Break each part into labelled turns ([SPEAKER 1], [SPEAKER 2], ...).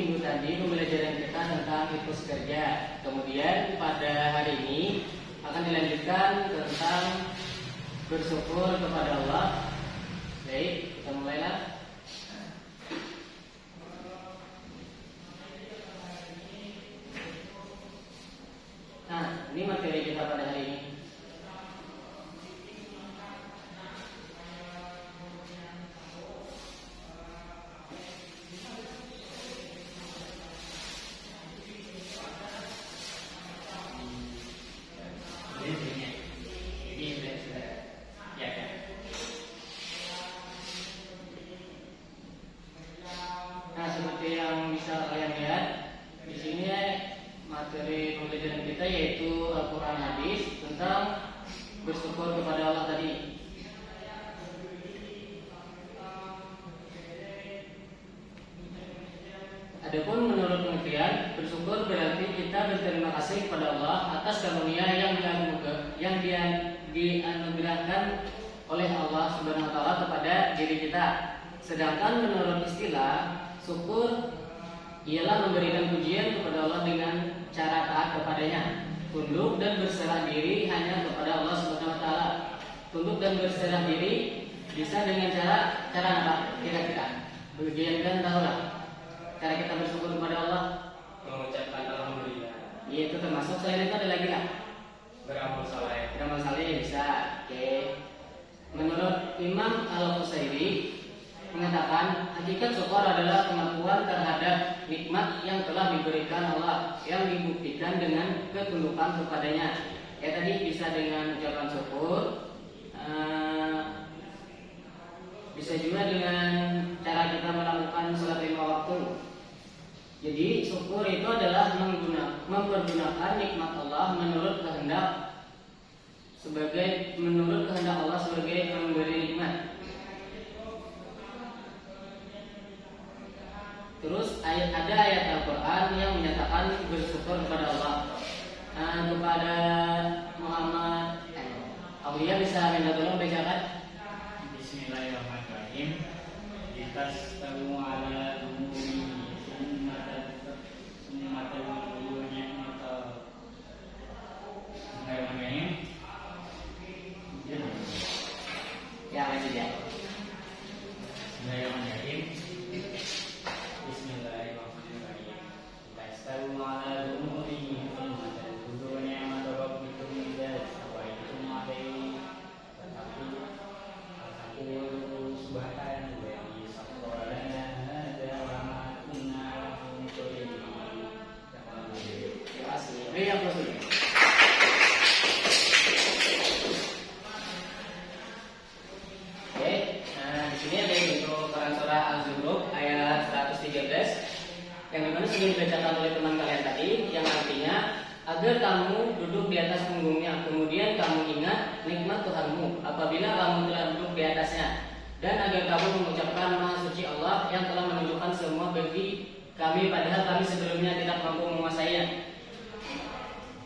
[SPEAKER 1] minggu tadi pembelajaran kita tentang etos kerja. Kemudian pada hari ini akan dilanjutkan tentang bersyukur kepada Allah. Baik, kita mulailah. Nah, ini materi kita pada hari ini. Bersyukur kepada Allah tadi. Adapun menurut pengertian, bersyukur berarti kita berterima kasih kepada Allah atas karunia yang dianugerahkan oleh Allah Subhanahu wa taala kepada diri kita. Sedangkan menurut istilah, syukur ialah memberikan pujian kepada Allah dengan cara taat kepadanya. Tunduk dan berserah diri hanya kepada Allah Subhanahu wa taala. Tunduk dan berserah diri bisa dengan cara apa? Kira-kira. Bagian kan tahulah. Cara kita bersyukur kepada Allah
[SPEAKER 2] mengucapkan alhamdulillah.
[SPEAKER 1] Iya, itu termasuk. Selain itu ada lagi nggak?
[SPEAKER 2] Beramal saleh.
[SPEAKER 1] Beramal saleh bisa. Oke. Menurut Imam Al-Qusairi mengatakan hakikat syukur adalah pengakuan terhadap nikmat yang telah diberikan Allah yang dibuktikan dengan ketundukan kepadanya. Ya tadi bisa dengan ucapan syukur, bisa juga dengan cara kita melakukan sholat 5 waktu. Jadi syukur itu adalah mempergunakan nikmat Allah menurut kehendak Allah sebagai pemberi nikmat. Terus ada ayat Al-Quran yang menyatakan bersyukur kepada Allah. Kepada Muhammad Aulia bisa minta tolong bacakan.
[SPEAKER 2] Bismillahirrahmanirrahim. Ditastawu ala umuri sunnata wa ni'mata. Bismillahirrahmanirrahim.
[SPEAKER 1] Ya, lanjut ya.
[SPEAKER 2] Bismillahirrahmanirrahim. Bismillahirrahmanirrahim. Tastawu ala umuri sunnata wa ni'mata rabbikum idza stawaitum alaihi fattaqul subhanalladzi sakhkhara lana hadza wa ma kunna lahu muqrinin.
[SPEAKER 1] Terima kasih. Yang positif. Yang dimana sudah dibacakan oleh teman kalian tadi, yang artinya agar kamu duduk di atas punggungnya, kemudian kamu ingat nikmat Tuhanmu apabila kamu telah duduk di atasnya, dan agar kamu mengucapkan Maha Suci Allah yang telah menunjukkan semua bagi kami padahal kami sebelumnya tidak mampu menguasainya.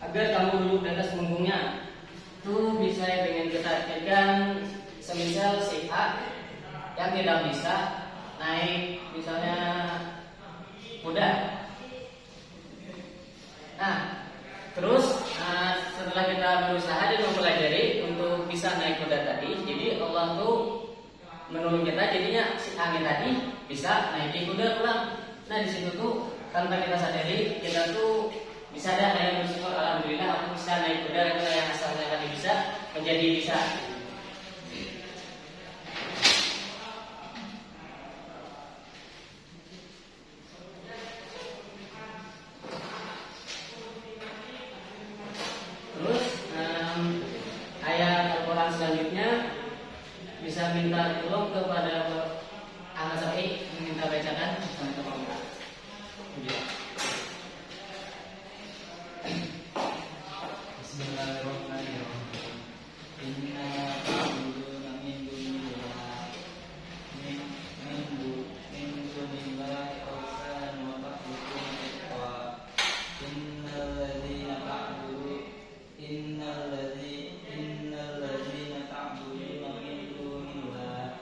[SPEAKER 1] Agar kamu duduk di atas punggungnya itu bisa dengan kita artikan semisal si A yang tidak bisa naik misalnya kuda. Nah, terus setelah kita berusaha dan mempelajari untuk bisa naik kuda tadi, jadi Allah tuh menolong kita, jadinya si angin tadi bisa naik kuda pulang. Nah, di situ tuh tanpa kita sadari kita tuh bisa ada kayak bersyukur alhamdulillah aku bisa naik kuda yang asalnya tadi bisa menjadi bisa. Selanjutnya bisa minta tolong kepada Ahmad Safi minta bacakan teman-teman.
[SPEAKER 2] Bismillahirrahmanirrahim. Inna ta'buduna min dunillahi awsan wa ta'buduna ikhwa. Innal ladzina ta'buduna min dunillahi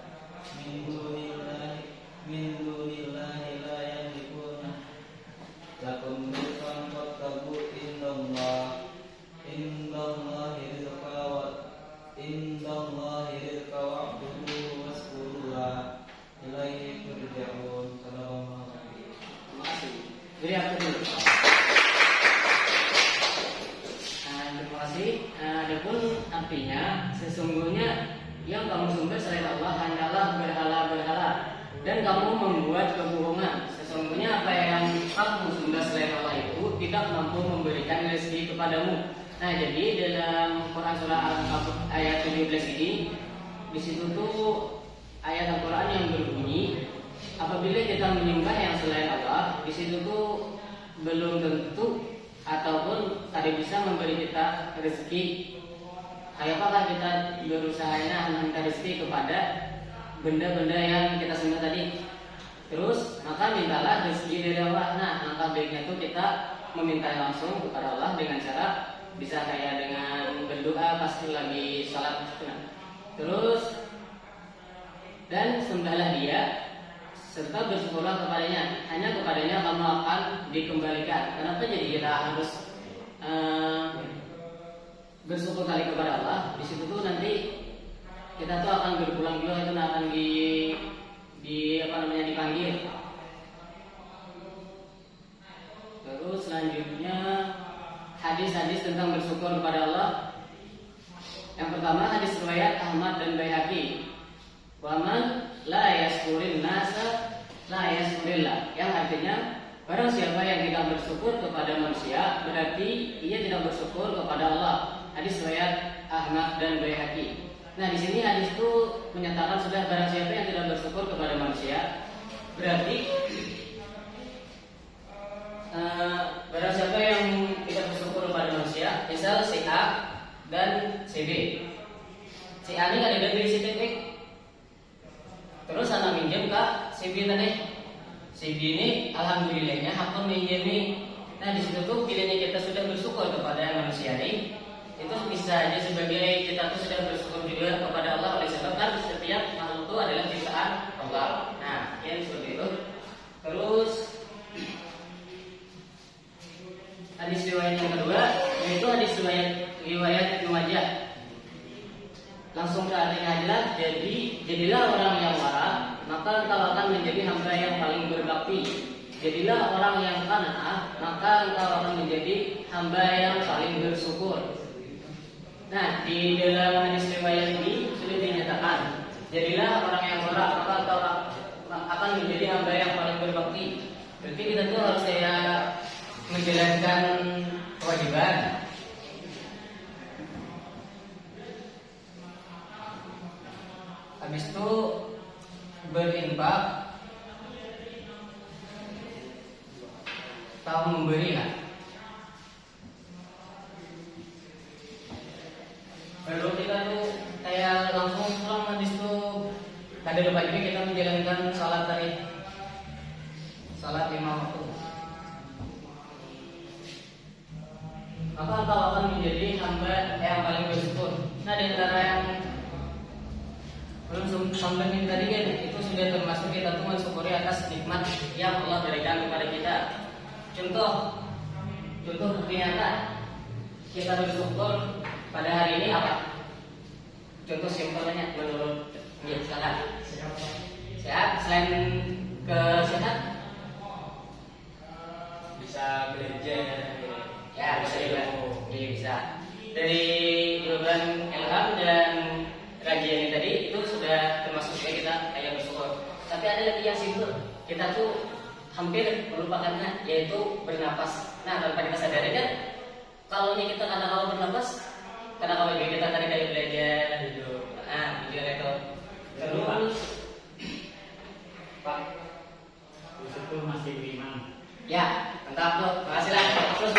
[SPEAKER 1] Beri aku dulu. Terima kasih. Adapun artinya, sesungguhnya yang kamu sembah selain Allah hanyalah berhala-berhala, dan kamu membuat kebohongan. Sesungguhnya apa yang kamu sembah selain Allah itu tidak mampu memberikan rezeki kepadamu. Nah, jadi dalam Quran surah Al-Ankabut ayat 17 ini, di situ tuh ayat Al-Quran yang berbunyi, apabila kita menyembah yang selain Allah, di situ tuh belum tentu ataupun tidak bisa memberi kita rezeki. Apakah kita berusahanya meminta rezeki kepada benda-benda yang kita sembah tadi? Terus maka mintalah rezeki dari Allah. Nah, langkah baiknya itu kita meminta langsung kepada Allah dengan cara bisa kayak dengan berdoa pas lagi sholat. Terus dan sembahlah Dia serta bersyukurlah kepadanya. Hanya kepadanya kamu akan dikembalikan. Kenapa jadi kita harus bersyukur kali kepada Allah? Di situ tuh nanti kita tuh akan berpulang juga, itu akan dipanggil. Terus selanjutnya hadis-hadis tentang bersyukur kepada Allah. Yang pertama hadis riwayat Ahmad dan Baihaqi. Waman la yaskurin nasa la yaskurillah, yang artinya barang siapa yang tidak bersyukur kepada manusia berarti ia tidak bersyukur kepada Allah. Hadis riwayat Ahmad dan Baihaqi. Nah, di sini hadis itu menyatakan sudah barang siapa yang tidak bersyukur kepada manusia berarti barang siapa yang tidak bersyukur kepada manusia, misal si A dan si B. Si A ini kan ada dari si B, terus anak minjem ke si B tadi. Si B ini alhamdulillahnya hakun minjemi. Nah, di situ tuh pilihannya kita sudah bersyukur kepada manusia ini, itu bisa aja sebagai kita tuh sudah bersyukur juga kepada Allah, oleh sebab kan setiap makhluk itu adalah ciptaan Allah. Nah, yang seperti itu. Terus hadis riwayat yang kedua yaitu hadis riwayat Ibnu Majah. Langsung ke artinya adalah jadilah orang yang warah, maka engkau akan menjadi hamba yang paling berbakti. Jadilah orang yang qanaah, maka engkau akan menjadi hamba yang paling bersyukur. Nah, di dalam hadis riwayat ini sudah dinyatakan, jadilah orang yang warah, maka engkau akan menjadi hamba yang paling berbakti. Berarti kita tuh harus menjalankan kewajiban. Habis itu berinfak, tahu memberi lah. Baru kita tuh kayak langsung pulang, habis itu pada depan ini kita menjalankan salat tadi, salat 5 waktu. Maka engkau akan menjadi hamba yang paling bersyukur. Nah, di antara yang belum sampai ini tadi kan, itu sudah termasuk kita tuh mensyukuri atas nikmat yang Allah berikan kepada kita. Contoh bukti nyata kita bersyukur pada hari ini apa? Contoh simpelnya menurut silakan. Sehat, selain kesehatan
[SPEAKER 2] bisa belanja
[SPEAKER 1] ya, bisa juga. Iya, bisa. Dari jawaban Ilham dan kajian ini tadi itu sudah termasuk kita kayak bersyukur. Tapi ada lagi yang simpel, kita tuh hampir melupakannya, yaitu bernapas. Nah, tanpa kita sadari kan, kalau kita kadang kalau bernapas, kadang kalau kita tadi kayak belajar hidup, belajar itu terus
[SPEAKER 2] Pak, bersyukur masih beriman.
[SPEAKER 1] ya, mantap tuh, makasih lah. Terus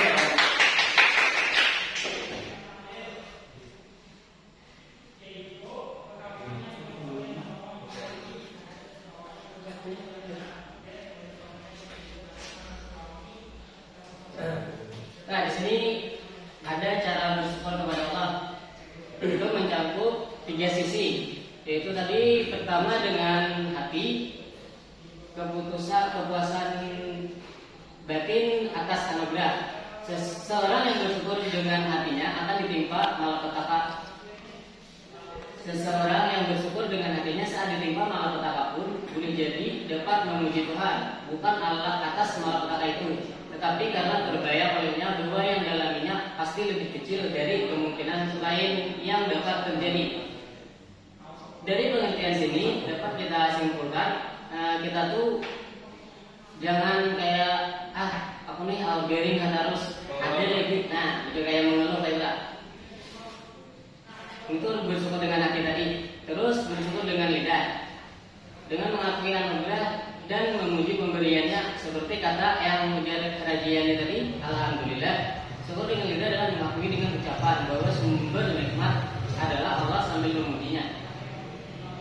[SPEAKER 1] nah, di sini ada cara bersyukur kepada Allah. Itu mencakup 3 sisi. Yaitu tadi pertama dengan hati, kepuasan batin atas anugerah. Seseorang yang bersyukur dengan hatinya akan ditimpa malapetaka. Seseorang yang bersyukur dengan hatinya saat ditimpa malapetaka pun boleh jadi dapat memuji Tuhan, bukan atas malapetaka itu. Tapi karena terbayang olehnya bahwa yang dalaminya pasti lebih kecil dari kemungkinan lain yang dapat terjadi. Dari pengertian sini dapat kita simpulkan, kita tuh jangan kayak aku nih algering harus ada lagi. Nah, itu kayak mengeluh kayak itu bersyukur dengan hati tadi, terus bersyukur dengan lidah, dengan mengakui anugerah dan memuji pemberiannya, seperti kata yang menjadi rajiannya tadi, alhamdulillah. Syukur dengan lidah adalah mengakui dengan ucapan bahwa sumber nikmat adalah Allah sambil memujinya.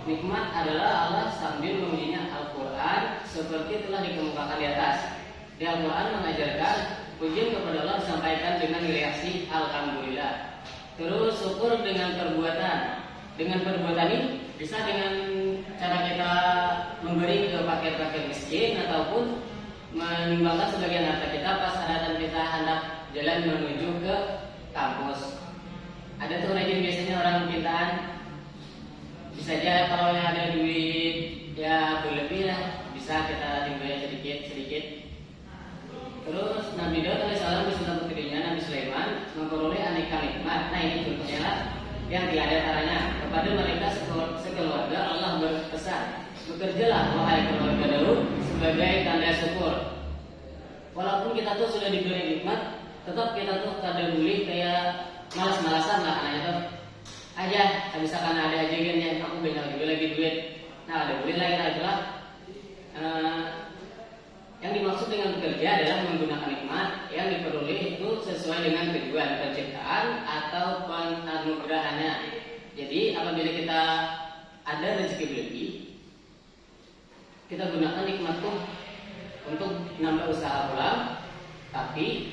[SPEAKER 1] Nikmat adalah Allah sambil memujinya. Al-Quran seperti telah dikemukakan di atas. Di Al-Quran mengajarkan pujian kepada Allah disampaikan dengan reaksi alhamdulillah. Terus syukur dengan perbuatan. Dengan perbuatan ini bisa dengan cara kita memberi ke fakir-fakir miskin ataupun menyumbangkan sebagian harta kita pas ada kita hendak jalan menuju ke kampus. Ada tuh rajin biasanya orang pintaan, bisa aja kalau yang ada duit ya berlebih lah, bisa kita timbulnya sedikit. Terus Nabi Daud alaihissalam beserta putrinya Nabi Sulaiman memperoleh aneka nikmat. Nah ini contohnya lah yang tiada taranya. Kepada mereka sekeluarga Allah berpesan, bekerjalah wahai keluarga Daud sebagai tanda syukur. Walaupun kita tuh sudah diberi nikmat, tetap kita tuh kada boleh kayak malas-malasan lah anaknya tuh. Aja, misalkan ada aja yang aku banyak lagi duit. Nah ada boleh lagi adalah yang dimaksud dengan bekerja adalah menggunakan nikmat yang diperoleh itu sesuai dengan tujuan penciptaan atau penganugerahannya. Jadi apabila kita ada rezeki berlebih, kita gunakan nikmat itu untuk nambah usaha pulang, tapi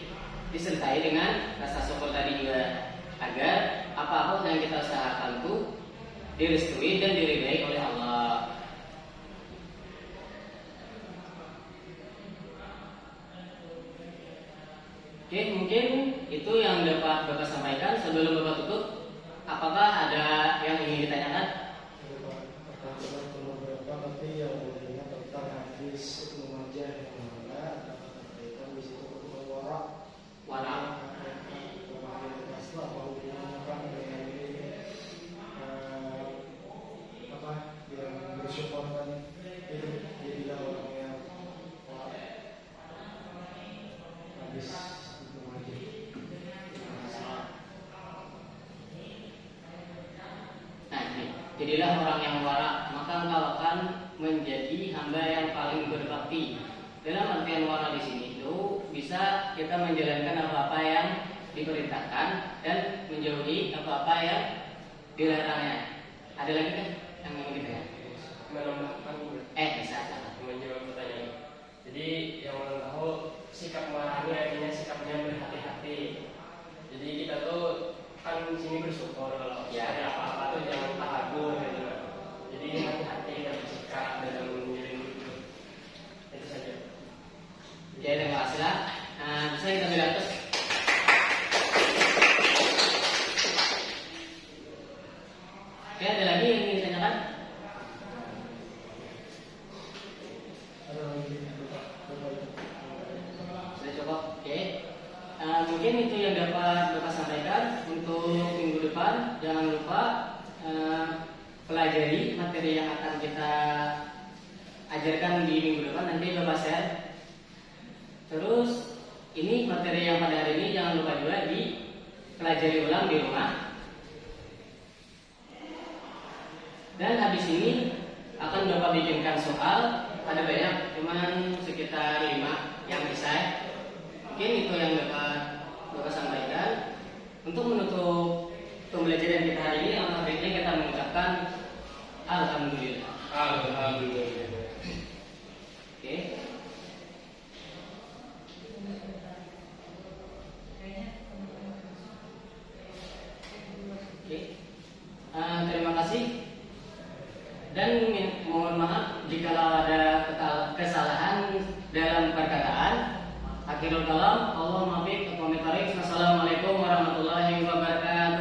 [SPEAKER 1] disertai dengan rasa syukur tadi juga, agar apapun yang kita usahakan itu direstui dan diridai oleh Allah. Oke, mungkin itu yang dapat Bapak sampaikan. Sebelum Bapak tutup, apakah ada yang ingin ditanyakan?
[SPEAKER 3] Beberapa nanti yang bertanya tentang hadis Ibnu Majah yang mana kaitan di situ warak. Masalah mau menggunakan apa yang bersyukur kan itu jadilah orang yang habis.
[SPEAKER 1] Jadilah orang yang warak, maka engkau akan menjadi hamba yang paling berbakti. Dalam artian warak di sini itu bisa kita menjalankan apa-apa yang diperintahkan dan menjauhi apa-apa yang dilarangnya. Ada lagi kan yang ingin kita ya?
[SPEAKER 2] Menambahkan
[SPEAKER 1] Bisa
[SPEAKER 2] menjawab pertanyaan. Jadi yang mau tahu sikap marahnya artinya sikapnya berhati-hati. Jadi kita tuh kan sini bersyukur kalau ada apa-apa tuh jangan takabur gitu. Jadi hati-hati dan bersikap dalam menjalin hidup. Itu saja.
[SPEAKER 1] Ya, terima kasih lah. Bisa kita ambil atas. Oke, ada lagi yang ingin ditanyakan? Sudah cukup. Oke. Mungkin itu yang dapat Bapak sampaikan untuk minggu depan. Jangan lupa pelajari materi yang akan kita ajarkan di minggu depan. Nanti Bapak share. Terus ini materi yang pada hari ini jangan lupa juga dipelajari ulang di rumah. Dan habis ini akan Bapak bikinkan soal. Ada banyak, cuman sekitar 5 yang bisa. Mungkin itu yang dapat Bapak sampaikan. Untuk menutup pembelajaran kita hari ini, alhamdulillah kita mengucapkan alhamdulillah.
[SPEAKER 2] Alhamdulillah.
[SPEAKER 1] Oke. Terima kasih. Dan mohon maaf jika ada kesalahan dalam perkataan. Akhirul kalam, Allah muwaffiq. Assalamualaikum warahmatullahi wabarakatuh.